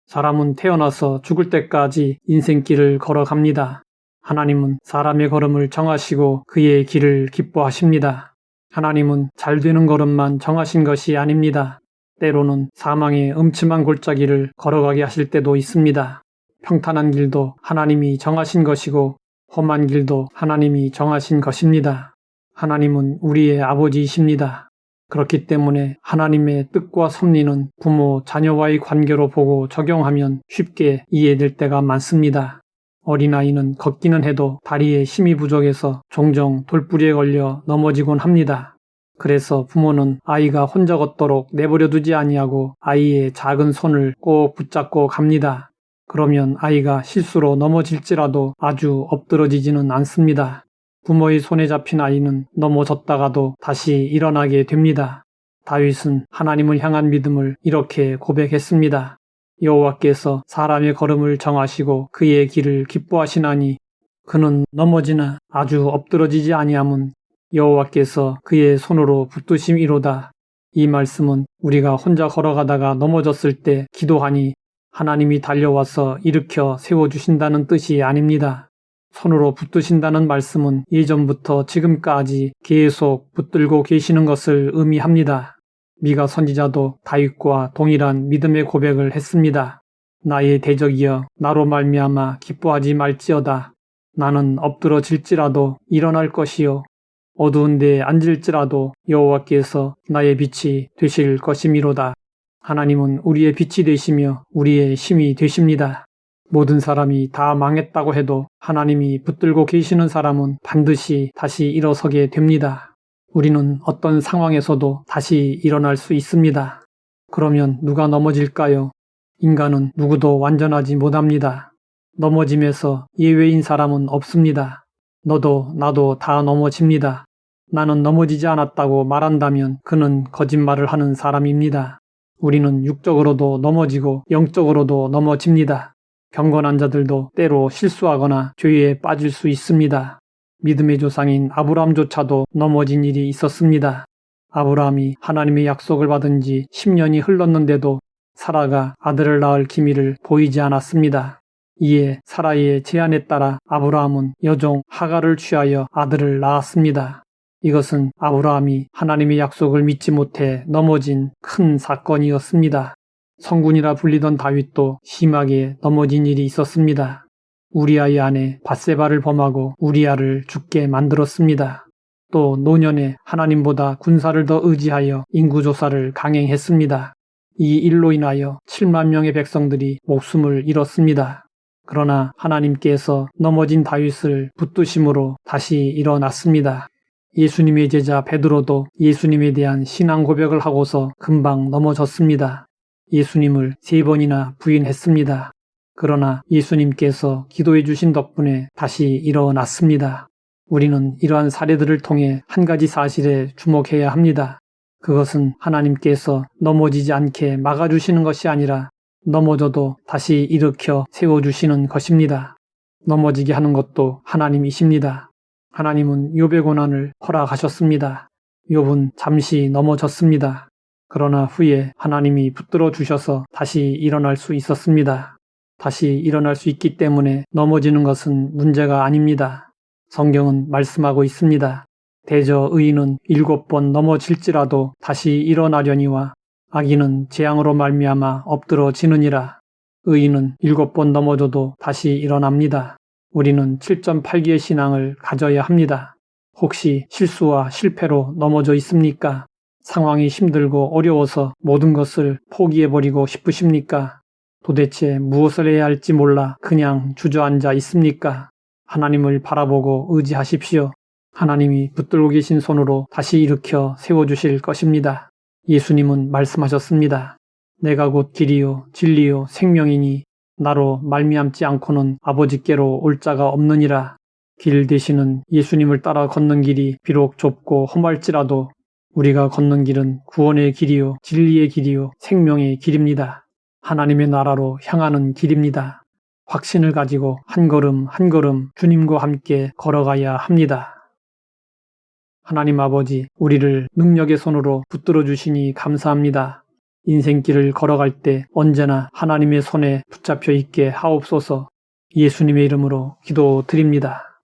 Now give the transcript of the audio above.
사람은 태어나서 죽을 때까지 인생길을 걸어갑니다. 하나님은 사람의 걸음을 정하시고 그의 길을 기뻐하십니다. 하나님은 잘 되는 걸음만 정하신 것이 아닙니다. 때로는 사망의 음침한 골짜기를 걸어가게 하실 때도 있습니다. 평탄한 길도 하나님이 정하신 것이고 험한 길도 하나님이 정하신 것입니다. 하나님은 우리의 아버지이십니다. 그렇기 때문에 하나님의 뜻과 섭리는 부모, 자녀와의 관계로 보고 적용하면 쉽게 이해될 때가 많습니다. 어린아이는 걷기는 해도 다리에 힘이 부족해서 종종 돌부리에 걸려 넘어지곤 합니다. 그래서 부모는 아이가 혼자 걷도록 내버려 두지 아니하고 아이의 작은 손을 꼭 붙잡고 갑니다. 그러면 아이가 실수로 넘어질지라도 아주 엎드러지지는 않습니다. 부모의 손에 잡힌 아이는 넘어졌다가도 다시 일어나게 됩니다. 다윗은 하나님을 향한 믿음을 이렇게 고백했습니다. 여호와께서 사람의 걸음을 정하시고 그의 길을 기뻐하시나니 그는 넘어지나 아주 엎드러지지 아니함은 여호와께서 그의 손으로 붙드심이로다. 이 말씀은 우리가 혼자 걸어가다가 넘어졌을 때 기도하니 하나님이 달려와서 일으켜 세워주신다는 뜻이 아닙니다. 손으로 붙드신다는 말씀은 예전부터 지금까지 계속 붙들고 계시는 것을 의미합니다. 미가 선지자도 다윗과 동일한 믿음의 고백을 했습니다. 나의 대적이여 나로 말미암아 기뻐하지 말지어다. 나는 엎드러질지라도 일어날 것이요 어두운 데에 앉을지라도 여호와께서 나의 빛이 되실 것이미로다. 하나님은 우리의 빛이 되시며 우리의 힘이 되십니다. 모든 사람이 다 망했다고 해도 하나님이 붙들고 계시는 사람은 반드시 다시 일어서게 됩니다. 우리는 어떤 상황에서도 다시 일어날 수 있습니다. 그러면 누가 넘어질까요? 인간은 누구도 완전하지 못합니다. 넘어짐에서 예외인 사람은 없습니다. 너도 나도 다 넘어집니다. 나는 넘어지지 않았다고 말한다면 그는 거짓말을 하는 사람입니다. 우리는 육적으로도 넘어지고 영적으로도 넘어집니다. 경건한 자들도 때로 실수하거나 죄에 빠질 수 있습니다. 믿음의 조상인 아브라함조차도 넘어진 일이 있었습니다. 아브라함이 하나님의 약속을 받은 지 10년이 흘렀는데도 사라가 아들을 낳을 기미를 보이지 않았습니다. 이에 사라의 제안에 따라 아브라함은 여종 하갈을 취하여 아들을 낳았습니다. 이것은 아브라함이 하나님의 약속을 믿지 못해 넘어진 큰 사건이었습니다. 성군이라 불리던 다윗도 심하게 넘어진 일이 있었습니다. 우리아의 아내 밧세바를 범하고 우리아를 죽게 만들었습니다. 또 노년에 하나님보다 군사를 더 의지하여 인구조사를 강행했습니다. 이 일로 인하여 7만 명의 백성들이 목숨을 잃었습니다. 그러나 하나님께서 넘어진 다윗을 붙드심으로 다시 일어났습니다. 예수님의 제자 베드로도 예수님에 대한 신앙 고백을 하고서 금방 넘어졌습니다. 예수님을 3번이나 부인했습니다. 그러나 예수님께서 기도해 주신 덕분에 다시 일어났습니다. 우리는 이러한 사례들을 통해 한 가지 사실에 주목해야 합니다. 그것은 하나님께서 넘어지지 않게 막아주시는 것이 아니라 넘어져도 다시 일으켜 세워주시는 것입니다. 넘어지게 하는 것도 하나님이십니다. 하나님은 욥의 고난을 허락하셨습니다. 욥은 잠시 넘어졌습니다. 그러나 후에 하나님이 붙들어 주셔서 다시 일어날 수 있었습니다. 다시 일어날 수 있기 때문에 넘어지는 것은 문제가 아닙니다. 성경은 말씀하고 있습니다. 대저 의인은 7번 넘어질지라도 다시 일어나려니와 악인은 재앙으로 말미암아 엎드러지느니라. 의인은 7번 넘어져도 다시 일어납니다. 우리는 7.8기의 신앙을 가져야 합니다. 혹시 실수와 실패로 넘어져 있습니까? 상황이 힘들고 어려워서 모든 것을 포기해버리고 싶으십니까? 도대체 무엇을 해야 할지 몰라 그냥 주저앉아 있습니까? 하나님을 바라보고 의지하십시오. 하나님이 붙들고 계신 손으로 다시 일으켜 세워주실 것입니다. 예수님은 말씀하셨습니다. 내가 곧 길이요 진리요 생명이니 나로 말미암지 않고는 아버지께로 올 자가 없느니라. 길 되시는 예수님을 따라 걷는 길이 비록 좁고 험할지라도 우리가 걷는 길은 구원의 길이요 진리의 길이요 생명의 길입니다. 하나님의 나라로 향하는 길입니다. 확신을 가지고 한 걸음 한 걸음 주님과 함께 걸어가야 합니다. 하나님 아버지, 우리를 능력의 손으로 붙들어 주시니 감사합니다. 인생길을 걸어갈 때 언제나 하나님의 손에 붙잡혀 있게 하옵소서. 예수님의 이름으로 기도드립니다.